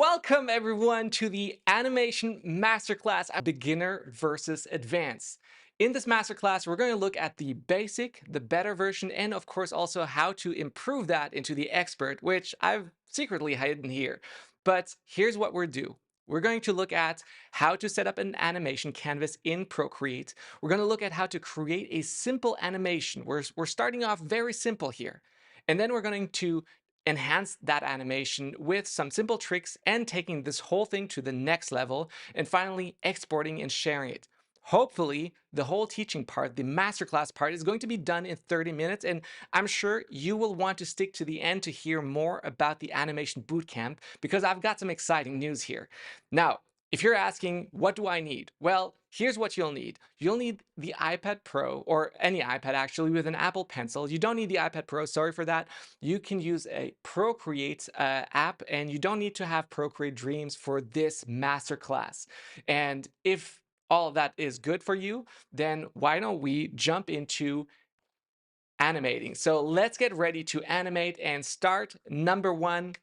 Welcome everyone to the Animation Masterclass, a beginner versus advanced. In this masterclass, we're going to look at the basic, the better version, and of course also how to improve that into the expert, which I've secretly hidden here. But here's what we're due. We're going to look at how to set up an animation canvas in Procreate. We're going to look at how to create a simple animation. We're starting off very simple here. And then we're going to enhance that animation with some simple tricks and taking this whole thing to the next level, and finally exporting and sharing it. Hopefully, the whole teaching part, the masterclass part, is going to be done in 30 minutes, and I'm sure you will want to stick to the end to hear more about the Animation Bootcamp because I've got some exciting news here. Now, if you're asking, what do I need? Well, here's what you'll need. You'll need the iPad Pro, or any iPad actually, with an Apple Pencil. You don't need the iPad Pro, sorry for that. You can use a Procreate app, and you don't need to have Procreate Dreams for this masterclass. And if all of that is good for you, then why don't we jump into animating? So let's get ready to animate and start. Number one,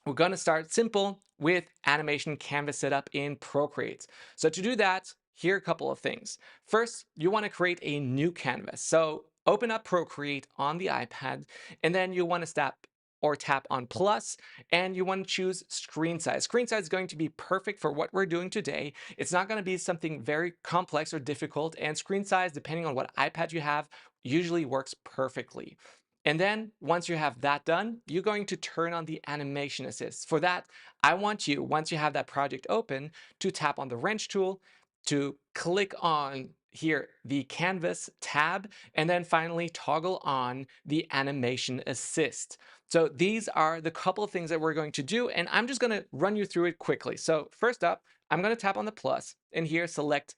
we're going to start simple with animation canvas setup in Procreate. So to do that, here are a couple of things. First, you want to create a new canvas. So open up Procreate on the iPad, and then you want to tap on plus, and you want to choose screen size. Screen size is going to be perfect for what we're doing today. It's not going to be something very complex or difficult, and screen size, depending on what iPad you have, usually works perfectly. And then once you have that done, you're going to turn on the animation assist. For that, I want you, once you have that project open, to tap on the wrench tool, to click on here the canvas tab, and then finally toggle on the animation assist. So these are the couple of things that we're going to do, and I'm just going to run you through it quickly. So first up, I'm going to tap on the plus, and here select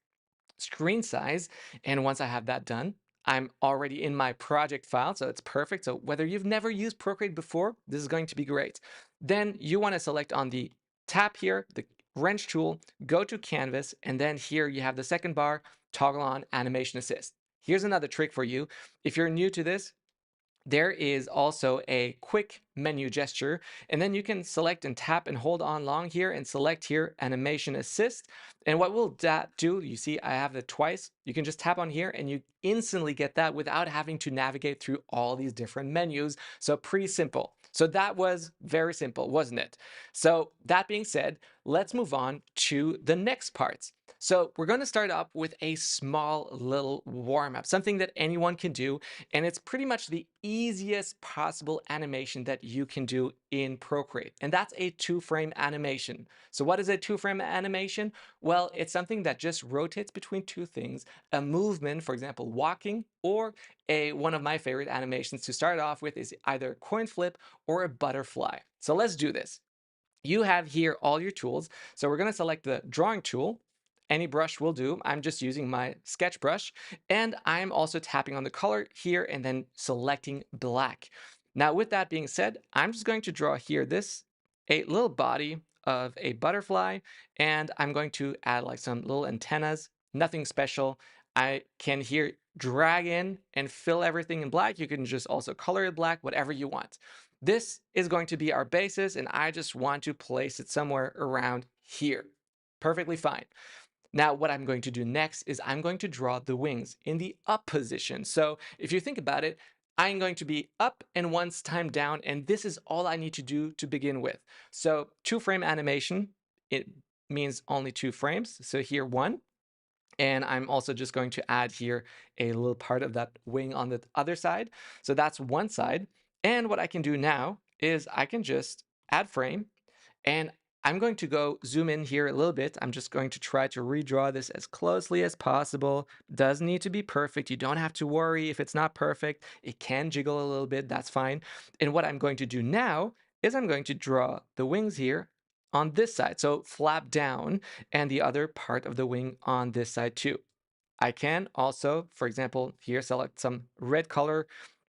screen size. And once I have that done, I'm already in my project file, so it's perfect. So whether you've never used Procreate before, this is going to be great. Then you want to select on the tap here, the wrench tool, go to canvas, and then here you have the second bar, toggle on animation assist. Here's another trick for you. If you're new to this, there is also a quick menu gesture, and then you can select and tap and hold on long here and select here animation assist. And what will that do? You see I have it twice. You can just tap on here and you instantly get that without having to navigate through all these different menus. So pretty simple. So that was very simple, wasn't it? So that being said, let's move on to the next parts. So we're going to start up with a small little warm up, something that anyone can do, and it's pretty much the easiest possible animation that you can do in Procreate. And that's a two-frame animation. So what is a two-frame animation? Well, it's something that just rotates between two things, a movement, for example, walking, or one of my favorite animations to start off with is either a coin flip or a butterfly. So let's do this. You have here all your tools. So we're going to select the drawing tool. Any brush will do. I'm just using my sketch brush, and I'm also tapping on the color here and then selecting black. Now, with that being said, I'm just going to draw here a little body of a butterfly, and I'm going to add like some little antennas, nothing special. I can here drag in and fill everything in black. You can just also color it black, whatever you want. This is going to be our basis, and I just want to place it somewhere around here. Perfectly fine. Now, what I'm going to do next is I'm going to draw the wings in the up position. So if you think about it, I'm going to be up and once time down, and this is all I need to do to begin with. So two-frame animation, it means only 2 frames. So here 1, and I'm also just going to add here a little part of that wing on the other side. So that's one side. And what I can do now is I can just add frame, and I'm going to go zoom in here a little bit. I'm just going to try to redraw this as closely as possible. Doesn't need to be perfect. You don't have to worry if it's not perfect. It can jiggle a little bit. That's fine. And what I'm going to do now is I'm going to draw the wings here on this side. So flap down, and the other part of the wing on this side too. I can also, for example, here select some red color,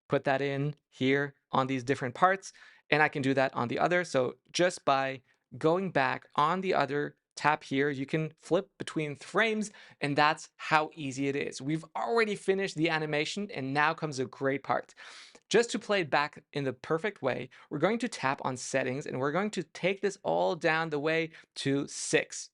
put that in here on these different parts, and I can do that on the other. So just by going back on the other tap here, you can flip between frames, and that's how easy it is. We've already finished the animation, and now comes a great part. just to play it back in the perfect way, we're going to tap on settings and we're going to take this all down the way to 6.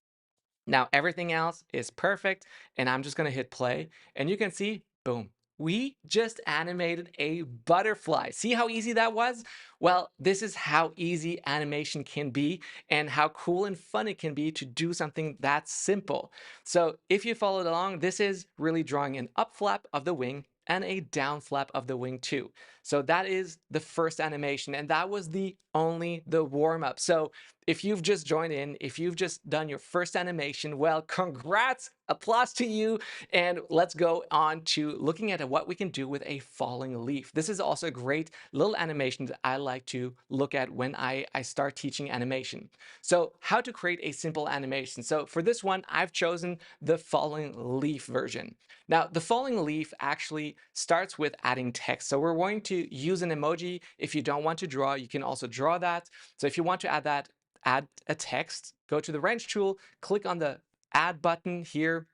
Now everything else is perfect, and I'm just gonna hit play, and you can see, boom, we just animated a butterfly. See how easy that was? Well, this is how easy animation can be and how cool and fun it can be to do something that simple. So if you followed along, this is really drawing an up flap of the wing and a down flap of the wing too. So that is the first animation, and that was the warm up. So if you've just joined in, if you've just done your first animation, well, congrats, applause to you. And let's go on to looking at what we can do with a falling leaf. This is also a great little animation that I like to look at when I start teaching animation. So how to create a simple animation. So for this one, I've chosen the falling leaf version. Now, the falling leaf actually starts with adding text. So we're going to use an emoji. If you don't want to draw, you can also draw that. So if you want to add that, add a text, go to the wrench tool, click on the add button here,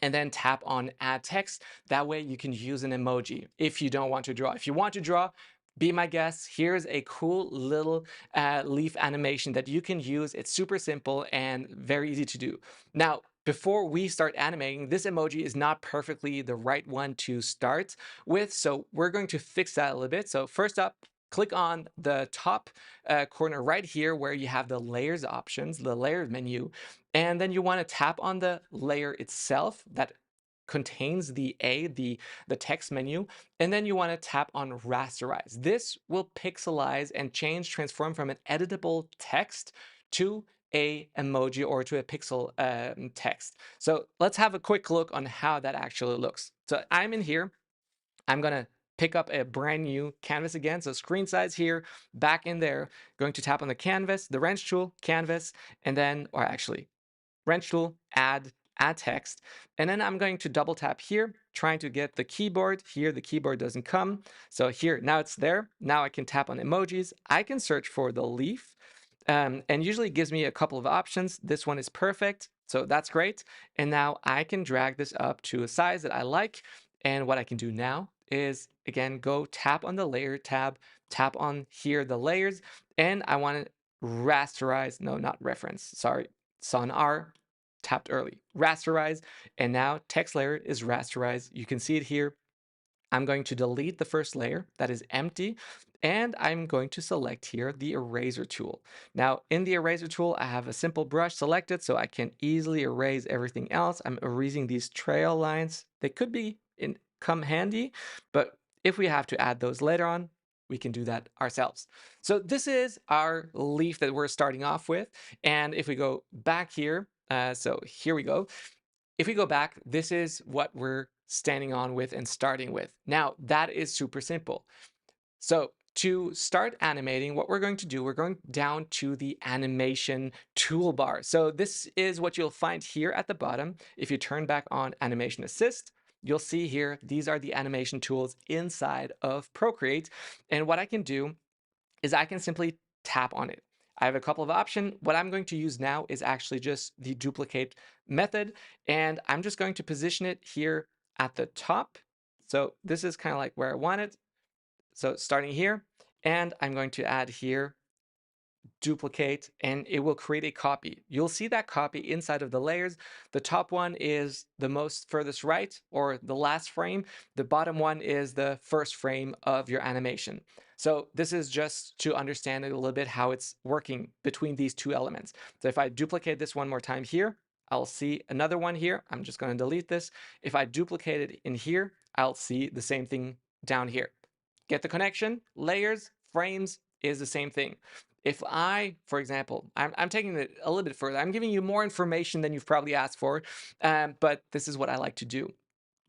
and then tap on add text. That way you can use an emoji if you don't want to draw. If you want to draw, be my guest. Here's a cool little leaf animation that you can use. It's super simple and very easy to do. Now, before we start animating, this emoji is not perfectly the right one to start with. So we're going to fix that a little bit. So first up, click on the top corner right here where you have the layers options, the layers menu, and then you want to tap on the layer itself that contains the text menu, and then you want to tap on rasterize. This will pixelize and transform from an editable text to a emoji or to a pixel text. So let's have a quick look on how that actually looks. So I'm in here. I'm gonna pick up a brand new canvas again. So screen size here, back in there, going to tap on the canvas, the wrench tool, canvas, and then, or actually wrench tool, add text. And then I'm going to double tap here, trying to get the keyboard. Here, the keyboard doesn't come. So here, now it's there. Now I can tap on emojis. I can search for the leaf. And usually it gives me a couple of options. This one is perfect. So that's great. And now I can drag this up to a size that I like. And what I can do now is, again, go tap on the layer tab, tap on here the layers, and I want to rasterize, no, not reference, sorry, Son R tapped early, rasterize, and now text layer is rasterized. You can see it here. I'm going to delete the first layer that is empty, and I'm going to select here the eraser tool. Now in the eraser tool, I have a simple brush selected so I can easily erase everything else. I'm erasing these trail lines. They could come handy, but if we have to add those later on, we can do that ourselves. So this is our leaf that we're starting off with. And if we go back here, so here we go. If we go back, this is what we're standing on with and starting with. Now, that is super simple. So to start animating, what we're going to do, we're going down to the animation toolbar. So this is what you'll find here at the bottom. If you turn back on Animation Assist, you'll see here, these are the animation tools inside of Procreate. And what I can do is I can simply tap on it. I have a couple of options. What I'm going to use now is actually just the duplicate method, and I'm just going to position it here at the top. So this is kind of like where I want it. So starting here, and I'm going to add here duplicate, and it will create a copy. You'll see that copy inside of the layers. The top one is the most furthest right, or the last frame. The bottom one is the first frame of your animation. So this is just to understand it a little bit how it's working between these two elements. So if I duplicate this one more time here, I'll see another one here. I'm just going to delete this. If I duplicate it in here, I'll see the same thing down here. Get the connection? Layers, frames is the same thing. If I, for example, I'm taking it a little bit further. I'm giving you more information than you've probably asked for, but this is what I like to do.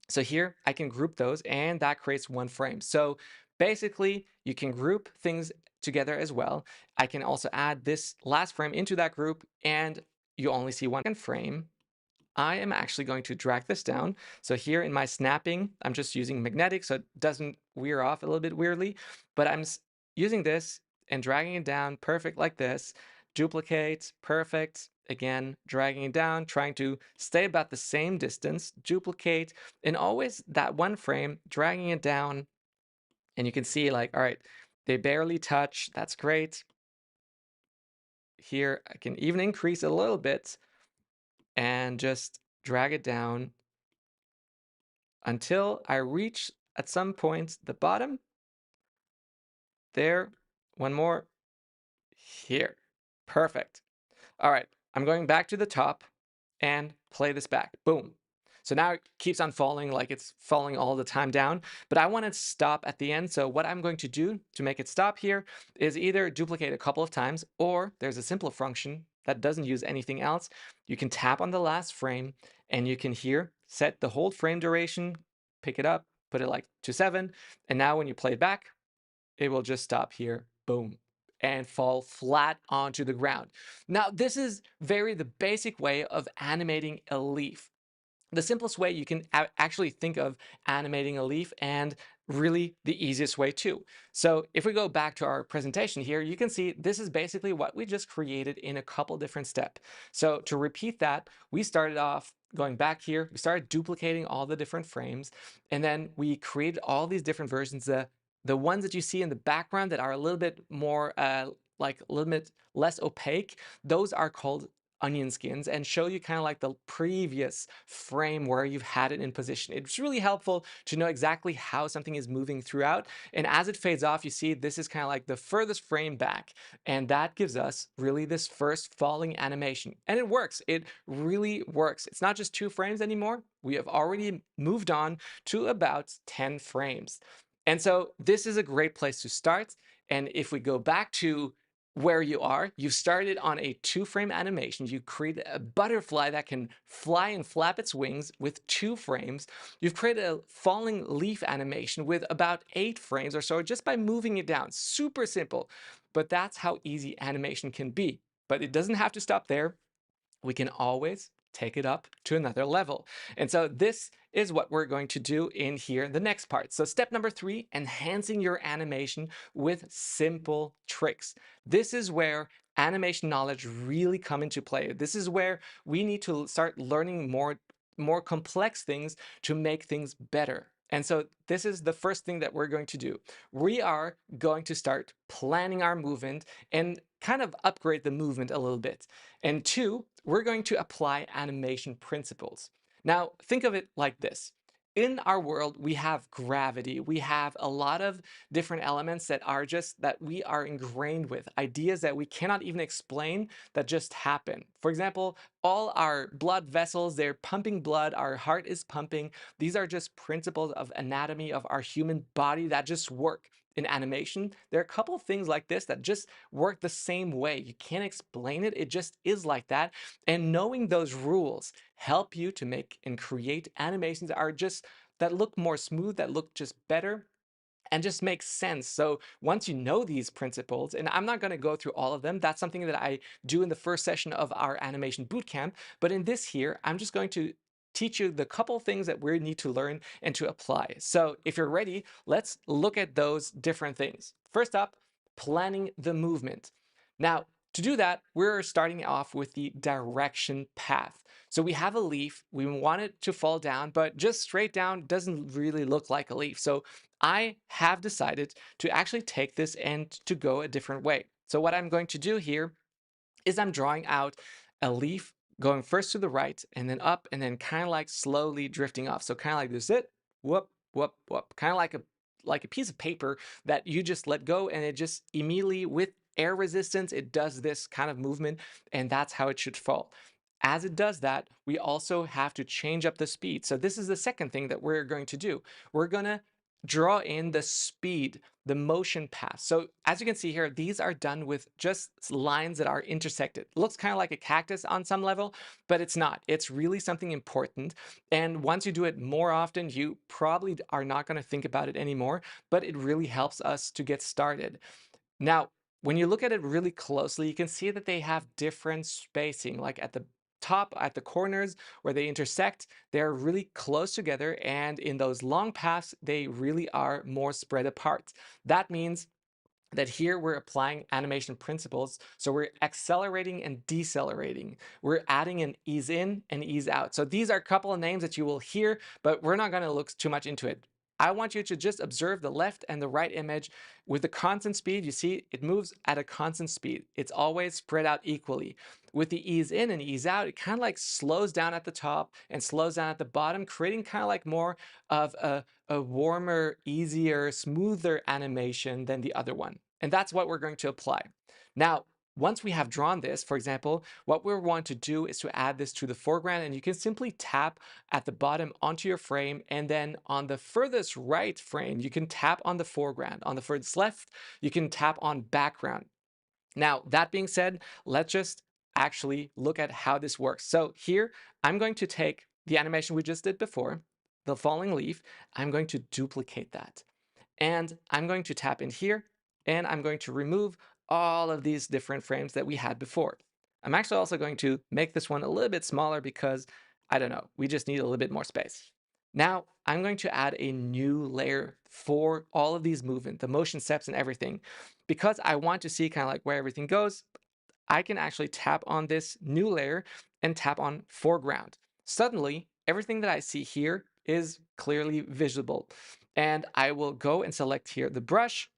So here I can group those, and that creates one frame. So basically, you can group things together as well. I can also add this last frame into that group, and you only see one frame. I am actually going to drag this down. So here in my snapping, I'm just using magnetic so it doesn't wear off a little bit weirdly, but I'm using this and dragging it down perfect like this. Duplicate, perfect. Again, dragging it down, trying to stay about the same distance, duplicate, and always that one frame, dragging it down And you can see like, all right, they barely touch. That's great. Here, I can even increase a little bit and just drag it down until I reach at some point the bottom. There, one more here. Perfect. All right, I'm going back to the top and play this back. Boom. So now it keeps on falling like it's falling all the time down, but I want to stop at the end. So what I'm going to do to make it stop here is either duplicate a couple of times, or there's a simple function that doesn't use anything else. You can tap on the last frame and you can here set the hold frame duration, pick it up, put it like to 7. And now when you play it back, it will just stop here, boom, and fall flat onto the ground. Now, this is the basic way of animating a leaf. The simplest way you can actually think of animating a leaf, and really the easiest way too. So if we go back to our presentation here, you can see this is basically what we just created in a couple different steps. So to repeat that, we started off going back here, we started duplicating all the different frames, and then we created all these different versions. The ones that you see in the background that are a little bit more like a little bit less opaque, those are called onion skins, and show you kind of like the previous frame where you've had it in position. It's really helpful to know exactly how something is moving throughout. And as it fades off, you see this is kind of like the furthest frame back. And that gives us really this first falling animation. And it works. It really works. It's not just 2 frames anymore. We have already moved on to about 10 frames. And so this is a great place to start. And if we go back to where you've started on a 2-frame animation. You create a butterfly that can fly and flap its wings with 2 frames. You've created a falling leaf animation with about 8 frames or so just by moving it down. Super simple, but that's how easy animation can be. But it doesn't have to stop there. We can always take it up to another level. And so this is what we're going to do in here, the next part. So step number 3, enhancing your animation with simple tricks. This is where animation knowledge really come into play. This is where we need to start learning more complex things to make things better. And so this is the first thing that we're going to do. We are going to start planning our movement and kind of upgrade the movement a little bit. And 2, we're going to apply animation principles. Now, think of it like this. In our world, we have gravity. We have a lot of different elements that we are ingrained with, ideas that we cannot even explain that just happen. For example, all our blood vessels, they're pumping blood, our heart is pumping. These are just principles of anatomy of our human body that just work. In animation, there are a couple of things like this that just work the same way. You can't explain it, it just is like that. And knowing those rules help you to make and create animations that look more smooth, that look just better, and just makes sense. So once you know these principles, and I'm not going to go through all of them, that's something that I do in the first session of our Animation Bootcamp. But in this here, I'm just going to teach you the couple things that we need to learn and to apply. So if you're ready, let's look at those different things. First up, planning the movement. Now, to do that, we're starting off with the direction path. So we have a leaf, we want it to fall down, but just straight down doesn't really look like a leaf. So I have decided to actually take this and to go a different way. So what I'm going to do here is I'm drawing out a leaf going first to the right and then up and then kind of like slowly drifting off. So kind of like this, whoop, whoop, whoop, kind of like a piece of paper that you just let go, and it just immediately, with air resistance, it does this kind of movement, and that's how it should fall. As it does that, we also have to change up the speed. So this is the second thing that we're going to do. We're going to draw in the speed, the motion path. So as you can see here, these are done with just lines that are intersected. It looks kind of like a cactus on some level, but it's not. It's really something important. And once you do it more often, you probably are not going to think about it anymore, but it really helps us to get started. Now, when you look at it really closely, you can see that they have different spacing, like at the top, at the corners where they intersect, they're really close together. And in those long paths, they really are more spread apart. That means that here we're applying animation principles. So we're accelerating and decelerating. We're adding an ease in and ease out. So these are a couple of names that you will hear, but we're not going to look too much into it. I want you to just observe the left and the right image with the constant speed. You see, it moves at a constant speed. It's always spread out equally. With the ease in and ease out, it kind of like slows down at the top and slows down at the bottom, creating kind of like more of a warmer, easier, smoother animation than the other one. And that's what we're going to apply. Now, once we have drawn this, for example, what we want to do is to add this to the foreground, and you can simply tap at the bottom onto your frame, and then on the furthest right frame, you can tap on the foreground. On the furthest left, you can tap on background. Now, that being said, let's just actually look at how this works. So here, I'm going to take the animation we just did before, the falling leaf. I'm going to duplicate that. And I'm going to tap in here, and I'm going to remove all of these different frames that we had before. I'm actually also going to make this one a little bit smaller because, I don't know, we just need a little bit more space. Now, I'm going to add a new layer for all of these movement, the motion steps and everything. Because I want to see kind of like where everything goes, I can actually tap on this new layer and tap on foreground. Suddenly, everything that I see here is clearly visible. And I will go and select here the brush.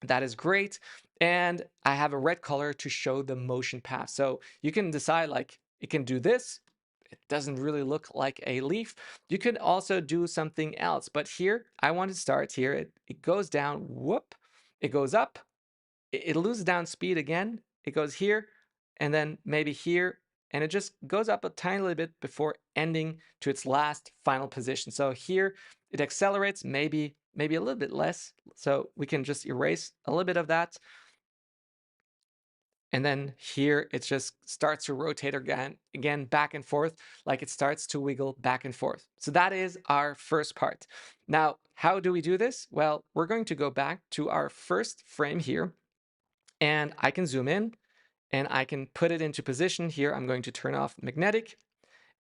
That is great. And I have a red color to show the motion path. So you can decide like it can do this. It doesn't really look like a leaf. You could also do something else. But here, I want to start here. It goes down, whoop. It goes up, it loses down speed again. It goes here and then maybe here, and it just goes up a tiny little bit before ending to its last final position. So here it accelerates maybe a little bit less. So we can just erase a little bit of that. And then here it just starts to rotate again back and forth, like it starts to wiggle back and forth. So that is our first part. Now, how do we do this? Well, we're going to go back to our first frame here, and I can zoom in and I can put it into position here. I'm going to turn off magnetic,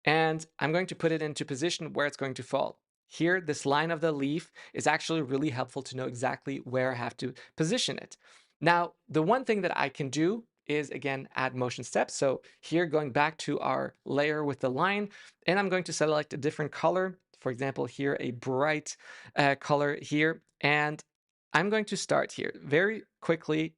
and I'm going to put it into position where it's going to fall. Here, this line of the leaf is actually really helpful to know exactly where I have to position it. Now, the one thing that I can do is, again, add motion steps. So here, going back to our layer with the line, and I'm going to select a different color. For example, here, a bright color here. And I'm going to start here very quickly,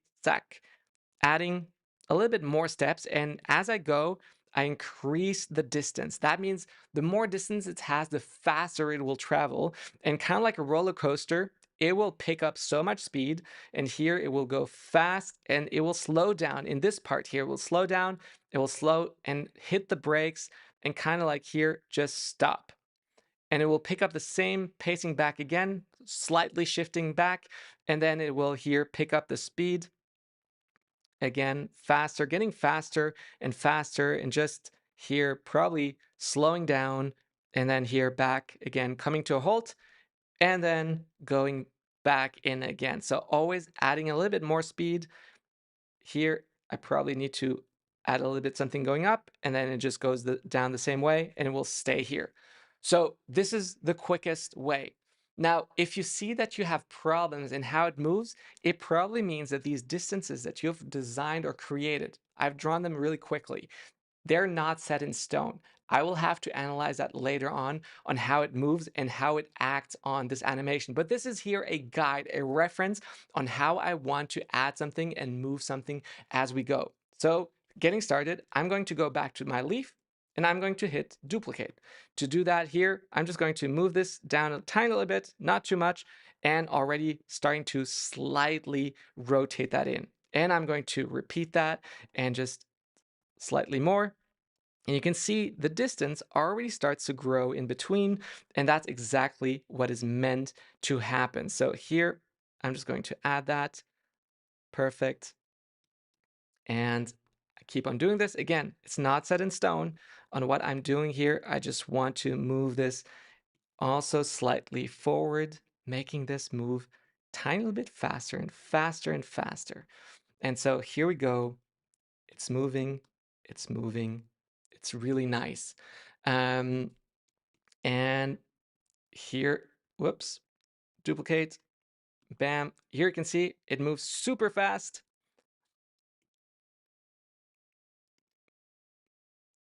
adding a little bit more steps. And as I go, I increase the distance. That means the more distance it has, the faster it will travel. And kind of like a roller coaster, it will pick up so much speed. And here it will go fast and it will slow down. In this part here, it will slow down, it will slow and hit the brakes, and kind of like here, just stop. And it will pick up the same pacing back again, slightly shifting back. And then it will here pick up the speed again, faster, getting faster and faster, and just here probably slowing down, and then here back again, coming to a halt, and then going back in again. So always adding a little bit more speed. Here, I probably need to add a little bit something going up, and then it just goes down the same way, and it will stay here. So this is the quickest way. Now, if you see that you have problems in how it moves, it probably means that these distances that you've designed or created, I've drawn them really quickly, they're not set in stone. I will have to analyze that later on how it moves and how it acts on this animation. But this is here a guide, a reference on how I want to add something and move something as we go. So getting started, I'm going to go back to my leaf and I'm going to hit duplicate. To do that here, I'm just going to move this down a tiny little bit, not too much, and already starting to slightly rotate that in. And I'm going to repeat that and just slightly more. And you can see the distance already starts to grow in between, and that's exactly what is meant to happen. So here, I'm just going to add that. Perfect. And I keep on doing this. Again, it's not set in stone on what I'm doing here. I just want to move this also slightly forward, making this move tiny little bit faster and faster and faster. And so here we go. It's moving, it's moving. It's really nice. Um, and here, whoops, duplicate, bam. Here you can see it moves super fast.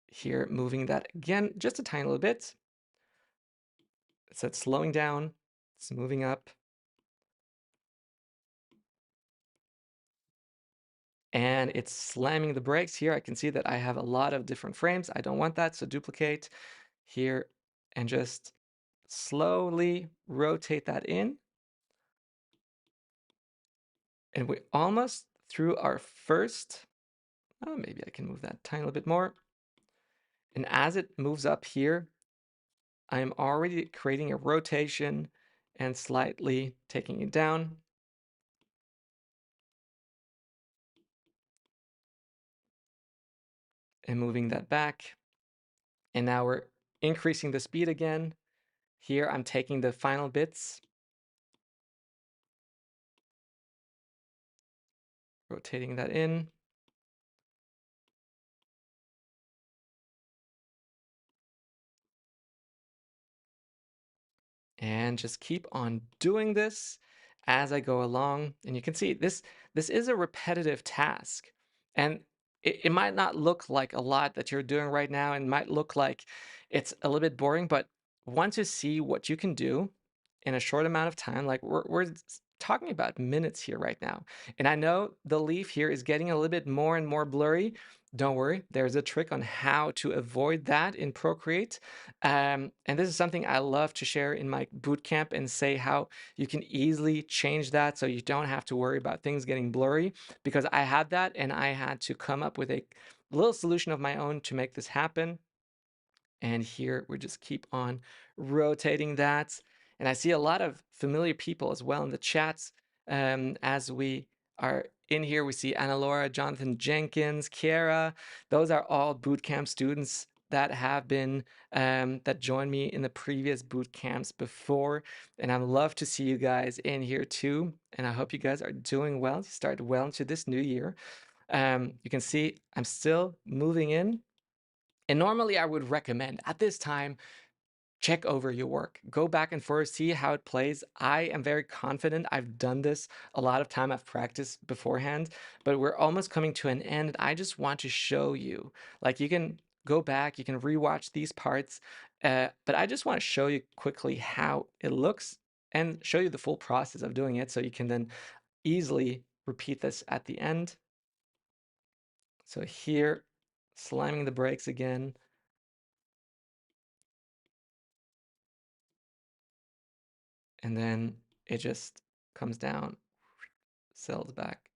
Here, moving that again, just a tiny little bit. It said slowing down. It's moving up. And it's slamming the brakes here. I can see that I have a lot of different frames. I don't want that, so duplicate here and just slowly rotate that in. And we almost through our first, oh, maybe I can move that tiny little bit more. And as it moves up here, I am already creating a rotation and slightly taking it down. And moving that back. And now we're increasing the speed again. Here I'm taking the final bits, rotating that in. And just keep on doing this as I go along. And you can see this is a repetitive task. And it might not look like a lot that you're doing right now, and might look like it's a little bit boring, but once you see what you can do in a short amount of time, like we're talking about minutes here right now. And I know the leaf here is getting a little bit more and more blurry. Don't worry, there's a trick on how to avoid that in Procreate. And this is something I love to share in my bootcamp and say how you can easily change that so you don't have to worry about things getting blurry, because I had that and I had to come up with a little solution of my own to make this happen. And here we just keep on rotating that. And I see a lot of familiar people as well in the chats. As we are in here, we see Anna Laura, Jonathan Jenkins, Kiara. Those are all bootcamp students that have been, that joined me in the previous boot camps before. And I'd love to see you guys in here too. And I hope you guys are doing well. You start well into this new year. You can see I'm still moving in. And normally I would recommend at this time, check over your work, go back and forth, see how it plays. I am very confident. I've done this a lot of time. I've practiced beforehand, but we're almost coming to an end. I just want to show you, like, you can go back, you can rewatch these parts, but I just want to show you quickly how it looks and show you the full process of doing it so you can then easily repeat this at the end. So here, slamming the brakes again. And then it just comes down, sells back.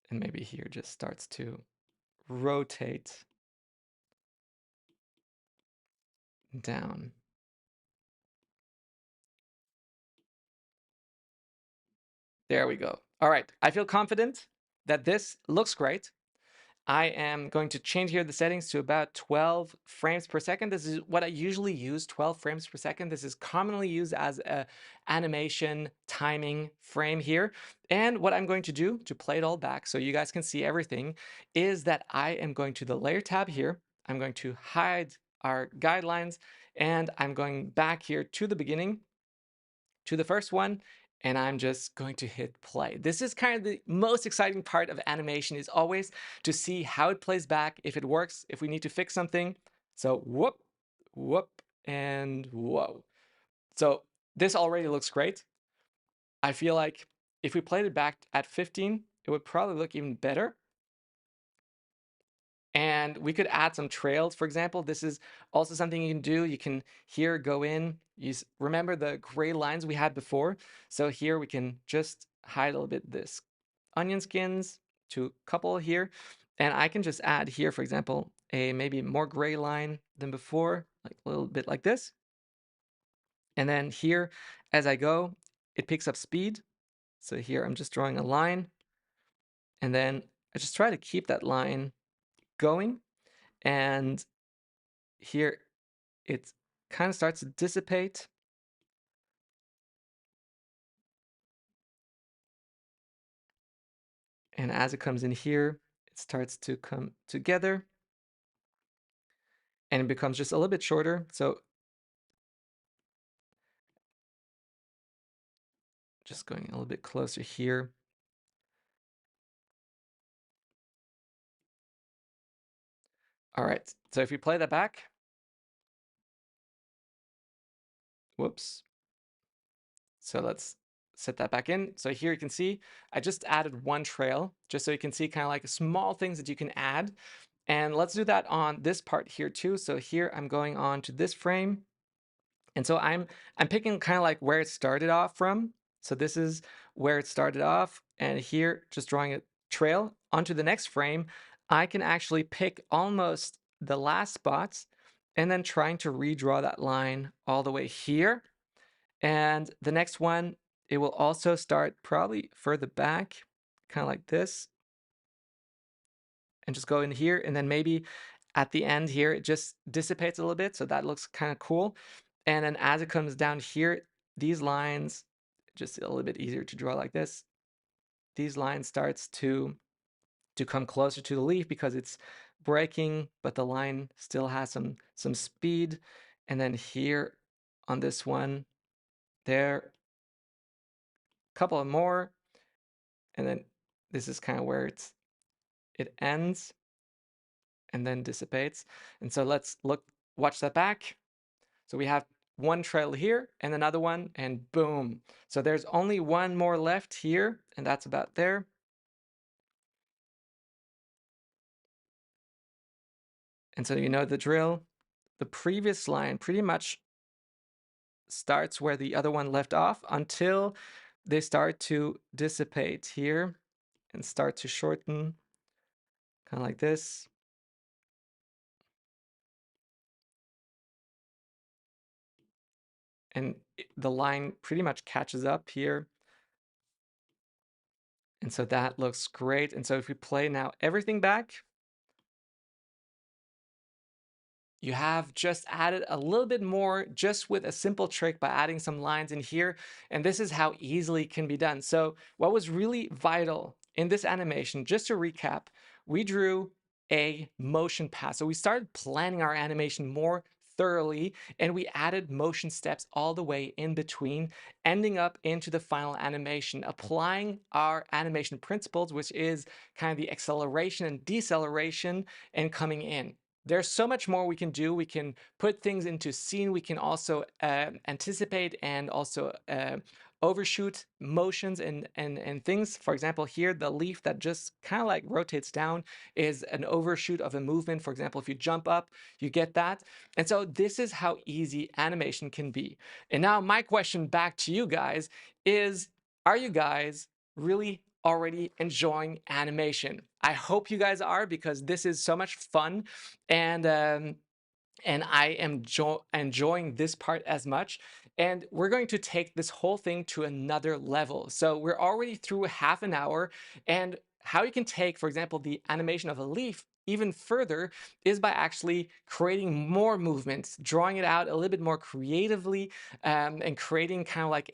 And maybe here just starts to rotate down. There we go. All right, I feel confident that this looks great. I am going to change here the settings to about 12 frames per second. This is what I usually use, 12 frames per second. This is commonly used as a animation timing frame here. And what I'm going to do to play it all back so you guys can see everything is that I am going to the layer tab here. I'm going to hide our guidelines, and I'm going back here to the beginning, to the first one, and I'm just going to hit play. This is kind of the most exciting part of animation, is always to see how it plays back, if it works, if we need to fix something. So whoop, whoop, and whoa. So this already looks great. I feel like if we played it back at 15, it would probably look even better. And we could add some trails, for example. This is also something you can do. You can here go in, remember the gray lines we had before. So here we can just hide a little bit this onion skins to a couple here. And I can just add here, for example, a maybe more gray line than before, like a little bit like this. And then here, as I go, it picks up speed. So here I'm just drawing a line. And then I just try to keep that line going. And here it kind of starts to dissipate. And as it comes in here, it starts to come together and it becomes just a little bit shorter. So just going a little bit closer here. All right, so if we play that back, whoops. So let's set that back in. So here you can see, I just added one trail, just so you can see kind of like small things that you can add. And let's do that on this part here too. So here I'm going on to this frame. And so I'm picking kind of like where it started off from. So this is where it started off. And here, just drawing a trail onto the next frame, I can actually pick almost the last spots and then trying to redraw that line all the way here. And the next one, it will also start probably further back, kind of like this, and just go in here. And then maybe at the end here, it just dissipates a little bit. So that looks kind of cool. And then as it comes down here, these lines, just a little bit easier to draw like this, these lines starts to come closer to the leaf because it's breaking, but the line still has some speed. And then here on this one, there, a couple of more, and then this is kind of where it ends and then dissipates. And so let's watch that back. So we have one trail here and another one, and boom. So there's only one more left here, and that's about there. And so you know the drill. The previous line pretty much starts where the other one left off until they start to dissipate here and start to shorten, kind of like this. And the line pretty much catches up here. And so that looks great. And so if we play now everything back, you have just added a little bit more just with a simple trick by adding some lines in here. And this is how easily it can be done. So what was really vital in this animation, just to recap, we drew a motion path. So we started planning our animation more thoroughly, and we added motion steps all the way in between, ending up into the final animation, applying our animation principles, which is kind of the acceleration and deceleration, and coming in. There's so much more we can do. We can put things into scene. We can also anticipate and also overshoot motions and things. For example, here, the leaf that just kind of like rotates down is an overshoot of a movement. For example, if you jump up, you get that. And so this is how easy animation can be. And now my question back to you guys is, are you guys really already enjoying animation? I hope you guys are, because this is so much fun, and I am enjoying this part as much. And we're going to take this whole thing to another level. So we're already through half an hour, and how you can take, for example, the animation of a leaf even further is by actually creating more movements, drawing it out a little bit more creatively, and creating kind of like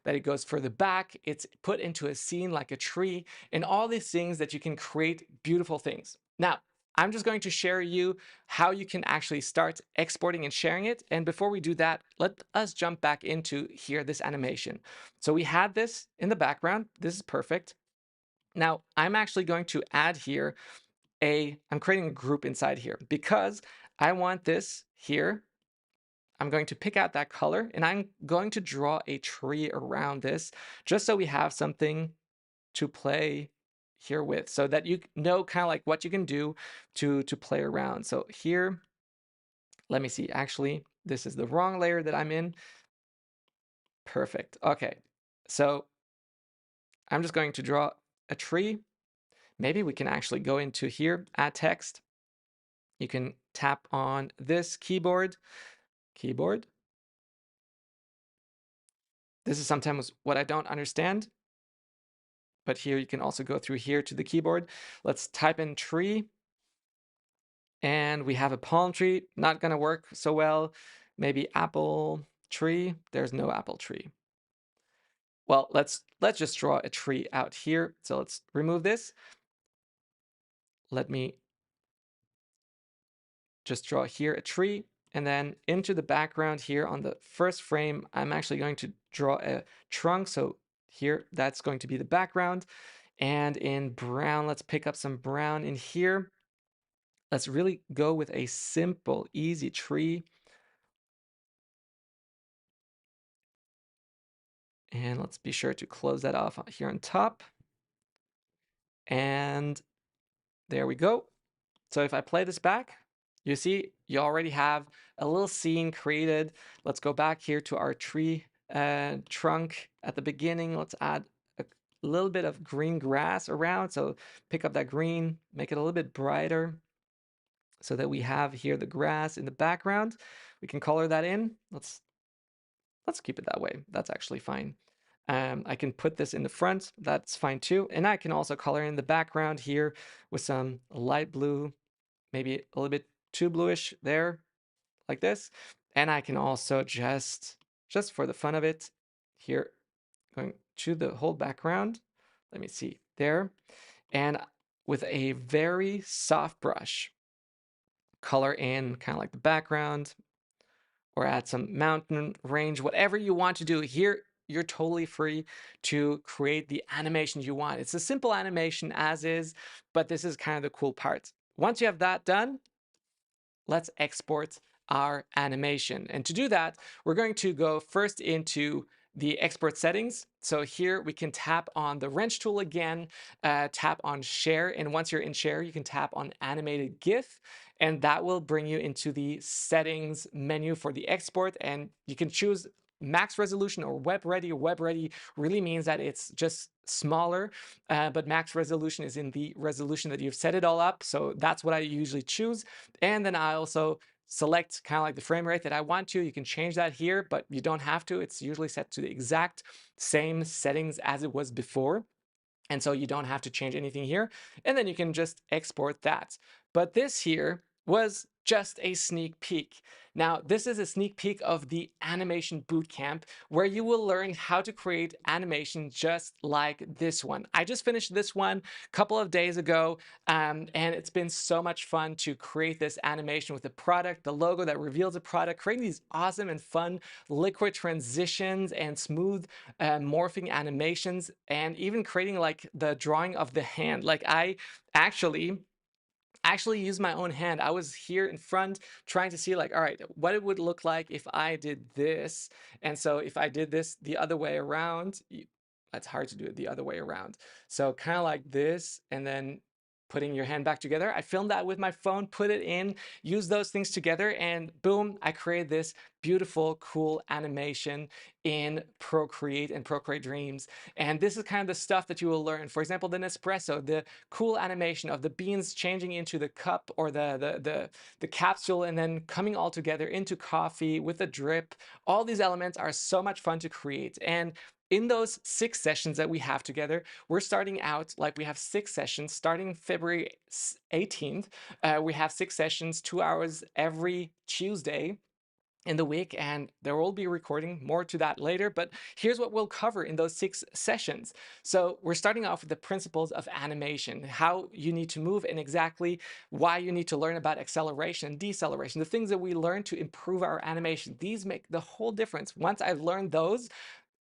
that it goes further back, it's put into a scene like a tree, and all these things that you can create beautiful things. Now, I'm just going to share you how you can actually start exporting and sharing it. And before we do that, let us jump back into here, this animation. So we had this in the background. This is perfect. Now I'm actually going to add here I'm creating a group inside here because I want this here. I'm going to pick out that color and I'm going to draw a tree around this just so we have something to play here with, so that you know kind of like what you can do to play around. So here, let me see, actually, this is the wrong layer that I'm in. Perfect. Okay, so I'm just going to draw a tree. Maybe we can actually go into here, add text. You can tap on this keyboard. This is sometimes what I don't understand, but here you can also go through here to the keyboard. Let's type in tree. And we have a palm tree, not gonna work so well. Maybe apple tree, there's no apple tree. Well, let's just draw a tree out here. So let's remove this. Let me just draw here a tree, and then into the background here on the first frame, I'm actually going to draw a trunk. So here, that's going to be the background. And in brown, let's pick up some brown in here. let's really go with a simple, easy tree. And let's be sure to close that off here on top. And there we go. So if I play this back, you see you already have a little scene created. Let's go back here to our tree trunk at the beginning. Let's add a little bit of green grass around. So pick up that green, make it a little bit brighter so that we have here the grass in the background. We can color that in. Let's keep it that way. That's actually fine. I can put this in the front. That's fine too. And I can also color in the background here with some light blue, maybe a little bit too bluish there, like this. And I can also just for the fun of it, here, going to the whole background. Let me see there. And with a very soft brush, color in kind of like the background, or add some mountain range, whatever you want to do here. You're totally free to create the animation you want. It's a simple animation as is, but this is kind of the cool part. Once you have that done, let's export our animation. And to do that, we're going to go first into the export settings. So here we can tap on the wrench tool again, tap on share. And once you're in share, you can tap on animated GIF, and that will bring you into the settings menu for the export. And you can choose max resolution or web ready. Web ready really means that it's just smaller, but max resolution is in the resolution that you've set it all up. So that's what I usually choose. And then I also select kind of like the frame rate that I want to. You can change that here, but you don't have to. It's usually set to the exact same settings as it was before. And so you don't have to change anything here. And then you can just export that. But this here was just a sneak peek. Now, this is a sneak peek of the Animation Bootcamp, where you will learn how to create animation just like this one. I just finished this one a couple of days ago, and it's been so much fun to create this animation with the product, the logo that reveals the product, creating these awesome and fun liquid transitions and smooth morphing animations, and even creating like the drawing of the hand. Like I actually use my own hand. I was here in front trying to see like, all right, what it would look like if I did this. And so if I did this the other way around, it's hard to do it the other way around. So kind of like this, and then putting your hand back together. I filmed that with my phone, put it in, use those things together, and boom, I created this beautiful, cool animation in Procreate and Procreate Dreams. And this is kind of the stuff that you will learn. For example, the Nespresso, the cool animation of the beans changing into the cup or the capsule, and then coming all together into coffee with a drip. All these elements are so much fun to create. And in those 6 sessions that we have together, we're starting out like we have 6 sessions starting February 18th. We have 6 sessions, 2 hours every Tuesday in the week, and there will be recording more to that later, but here's what we'll cover in those 6 sessions. So we're starting off with the principles of animation, how you need to move, and exactly why you need to learn about acceleration and deceleration, the things that we learn to improve our animation. These make the whole difference. Once I've learned those,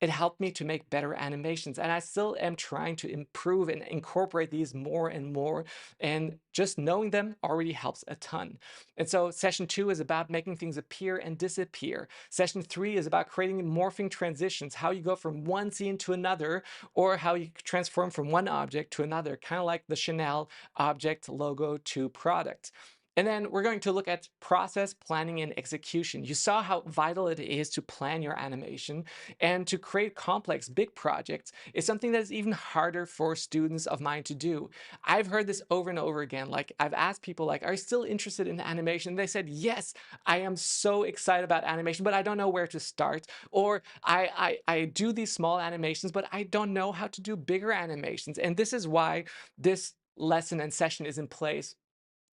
it helped me to make better animations, and I still am trying to improve and incorporate these more and more, and just knowing them already helps a ton. And so session 2 is about making things appear and disappear. Session 3 is about creating morphing transitions, how you go from one scene to another, or how you transform from one object to another, kind of like the Chanel object logo to product. And then we're going to look at process, planning, and execution. You saw how vital it is to plan your animation, and to create complex, big projects is something that is even harder for students of mine to do. I've heard this over and over again. Like I've asked people like, are you still interested in animation? They said, yes, I am so excited about animation, but I don't know where to start. Or I do these small animations, but I don't know how to do bigger animations. And this is why this lesson and session is in place,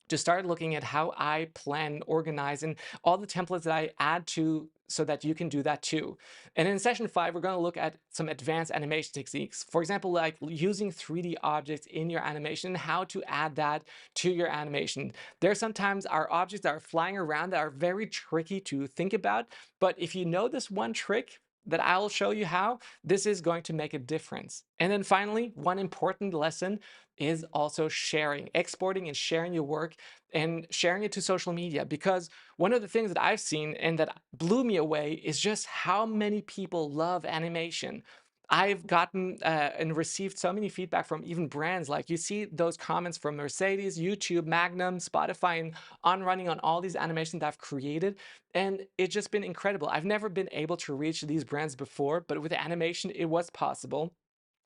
to start looking at how I plan, organize, and all the templates that I add to, so that you can do that too. And in session 5, we're going to look at some advanced animation techniques. For example, like using 3D objects in your animation and how to add that to your animation. There sometimes are objects that are flying around that are very tricky to think about, but if you know this one trick, that I'll show you how this is going to make a difference. And then finally, one important lesson is also sharing, exporting and sharing your work and sharing it to social media. Because one of the things that I've seen and that blew me away is just how many people love animation. I've gotten and received so many feedback from even brands. Like you see those comments from Mercedes, YouTube, Magnum, Spotify, and on running on all these animations that I've created. And it's just been incredible. I've never been able to reach these brands before, but with animation, it was possible.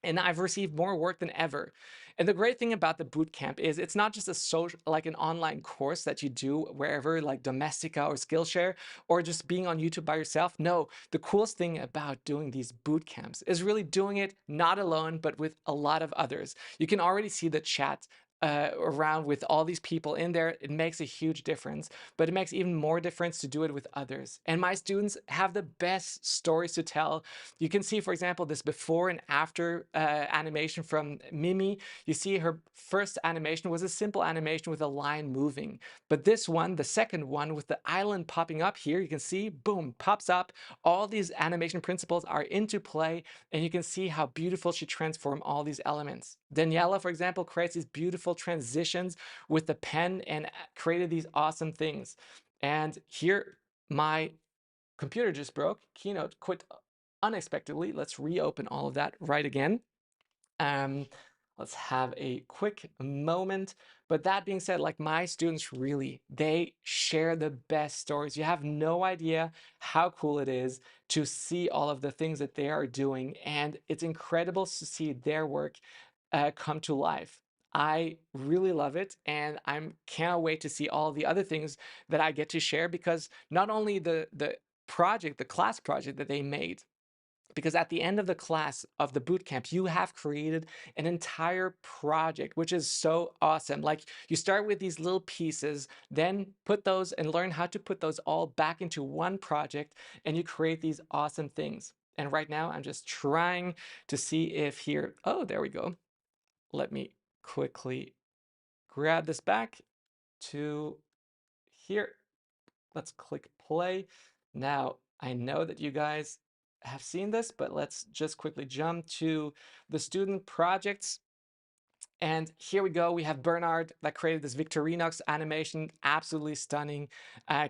And I've received more work than ever. And the great thing about the bootcamp is it's not just a social, like an online course that you do wherever, like Domestika or Skillshare, or just being on YouTube by yourself. No, the coolest thing about doing these bootcamps is really doing it not alone, but with a lot of others. You can already see the chat around with all these people in there. It makes a huge difference, but it makes even more difference to do it with others. And my students have the best stories to tell. You can see, for example, this before and after animation from Mimi. You see her first animation was a simple animation with a line moving. But this one, the second one with the island popping up here, you can see, boom, pops up. All these animation principles are into play, and you can see how beautiful she transformed all these elements. Daniela, for example, creates these beautiful transitions with the pen and created these awesome things. And here, my computer just broke. Keynote quit unexpectedly. Let's reopen all of that right again. Um, let's have a quick moment. But that being said, like my students really, they share the best stories. You have no idea how cool it is to see all of the things that they are doing. And it's incredible to see their work come to life. I really love it, and I cannot wait to see all the other things that I get to share, because not only the project, the class project that they made, because at the end of the class of the bootcamp, you have created an entire project, which is so awesome. Like you start with these little pieces, then put those and learn how to put those all back into one project, and you create these awesome things. And right now, I'm just trying to see if here, oh, there we go. Let me quickly grab this back to here. Let's click play. Now, I know that you guys have seen this, but let's just quickly jump to the student projects. And here we go. We have Bernard that created this Victorinox animation. Absolutely stunning.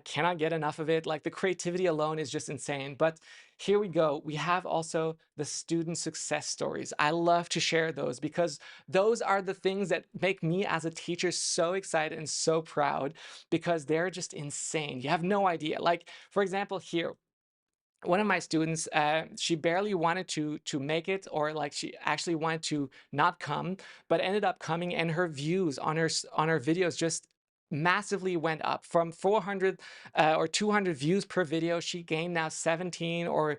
Cannot get enough of it. Like the creativity alone is just insane. But here we go. We have also the student success stories. I love to share those because those are the things that make me as a teacher so excited and so proud, because they're just insane. You have no idea. Like, for example, here, one of my students, she barely wanted to make it, or like she actually wanted to not come, but ended up coming, and her views on her videos just massively went up from 400 or 200 views per video. She gained now 17 or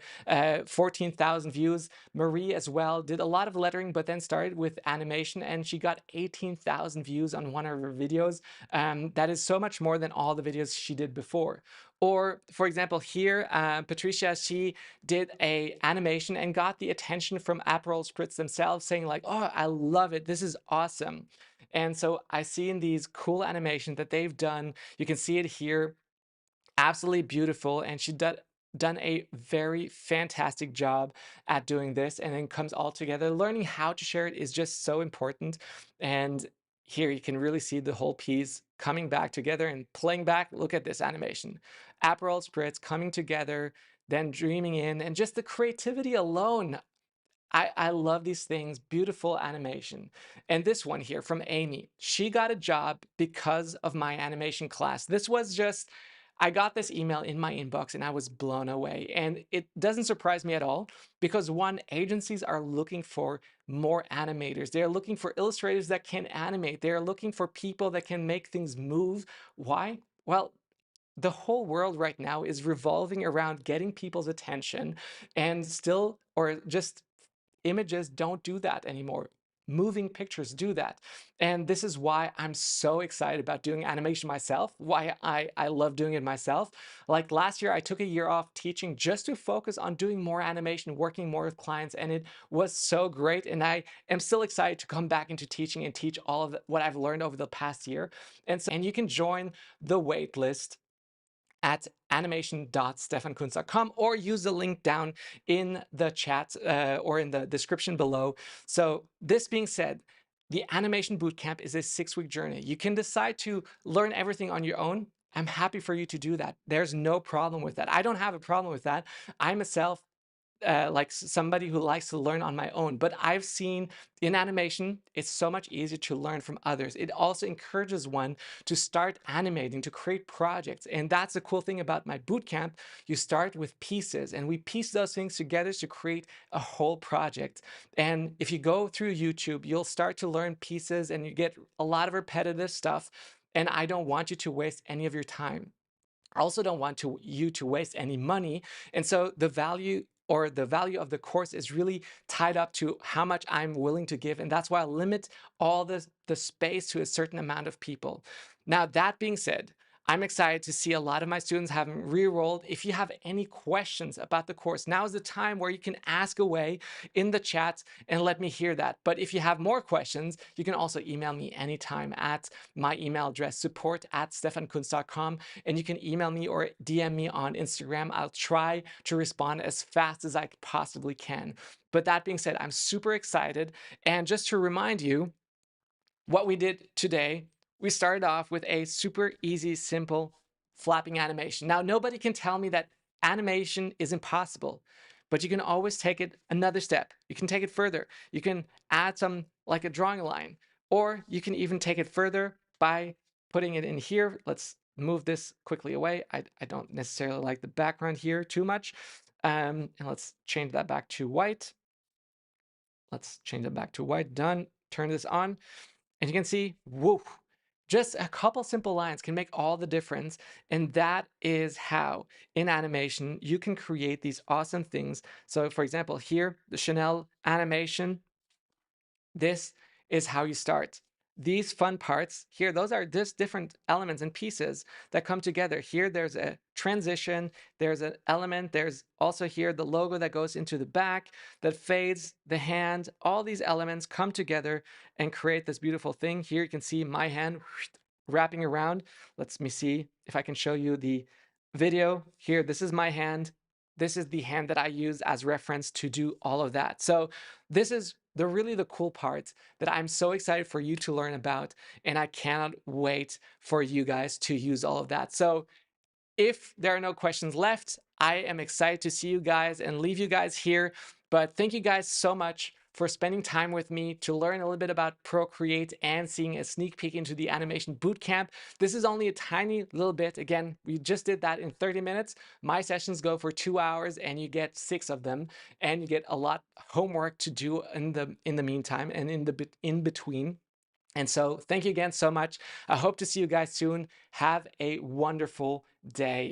14,000 views. Marie as well did a lot of lettering, but then started with animation, and she got 18,000 views on one of her videos. That is so much more than all the videos she did before. Or for example, here, Patricia, she did a animation and got the attention from Aperol Spritz themselves, saying like, "Oh, I love it. This is awesome." And so I see in these cool animations that they've done, you can see it here, absolutely beautiful. And she done a very fantastic job at doing this, and then comes all together. Learning how to share it is just so important. And here you can really see the whole piece coming back together and playing back. Look at this animation. Aperol Spritz coming together, then dreaming in, and just the creativity alone. I love these things. Beautiful animation. And this one here from Amy, she got a job because of my animation class. This was just, I got this email in my inbox and I was blown away. And it doesn't surprise me at all, because one, agencies are looking for more animators. They're looking for illustrators that can animate. They're looking for people that can make things move. Why? Well, the whole world right now is revolving around getting people's attention, and still, or just images don't do that anymore. Moving pictures do that. And this is why I'm so excited about doing animation myself, why I love doing it myself. Like last year, I took a year off teaching just to focus on doing more animation, working more with clients, and it was so great. And I am still excited to come back into teaching and teach all of what I've learned over the past year. And so, and you can join the wait list at animation.stefankunz.com, or use the link down in the chat or in the description below. So this being said, the Animation Bootcamp is a 6-week journey. You can decide to learn everything on your own. I'm happy for you to do that. There's no problem with that. I don't have a problem with that. I myself, like somebody who likes to learn on my own. But I've seen in animation, it's so much easier to learn from others. It also encourages one to start animating, to create projects. And that's the cool thing about my bootcamp. You start with pieces, and we piece those things together to create a whole project. And if you go through YouTube, you'll start to learn pieces and you get a lot of repetitive stuff. And I don't want you to waste any of your time. I also don't want you to waste any money. And so the value of the course is really tied up to how much I'm willing to give. And that's why I limit all the space to a certain amount of people. Now, that being said, I'm excited to see a lot of my students having re-enrolled. If you have any questions about the course, now is the time where you can ask away in the chat and let me hear that. But if you have more questions, you can also email me anytime at my email address, support@stefankunz.com. And you can email me or DM me on Instagram. I'll try to respond as fast as I possibly can. But that being said, I'm super excited. And just to remind you, what we did today, we started off with a super easy, simple flapping animation. Now, nobody can tell me that animation is impossible, but you can always take it another step. You can take it further. You can add some, like a drawing line, or you can even take it further by putting it in here. Let's move this quickly away. I don't necessarily like the background here too much. And let's change that back to white. Let's change that back to white. Done. Turn this on. And you can see, whoa, just a couple simple lines can make all the difference. And that is how, in animation, you can create these awesome things. So for example, here, the Chanel animation, this is how you start. These fun parts here, those are just different elements and pieces that come together. Here, there's a transition, there's an element, there's also here the logo that goes into the back, that fades, the hand, all these elements come together and create this beautiful thing. Here you can see my hand wrapping around. Let me see if I can show you the video. Here, this is my hand. This is the hand that I use as reference to do all of that. So this is really the cool part that I'm so excited for you to learn about, and I cannot wait for you guys to use all of that. So if there are no questions left, I am excited to see you guys and leave you guys here. But thank you guys so much for spending time with me to learn a little bit about Procreate and seeing a sneak peek into the Animation Bootcamp. This is only a tiny little bit. Again, we just did that in 30 minutes. My sessions go for 2 hours and you get 6 of them, and you get a lot of homework to do in the meantime and in between. And so thank you again so much. I hope to see you guys soon. Have a wonderful day.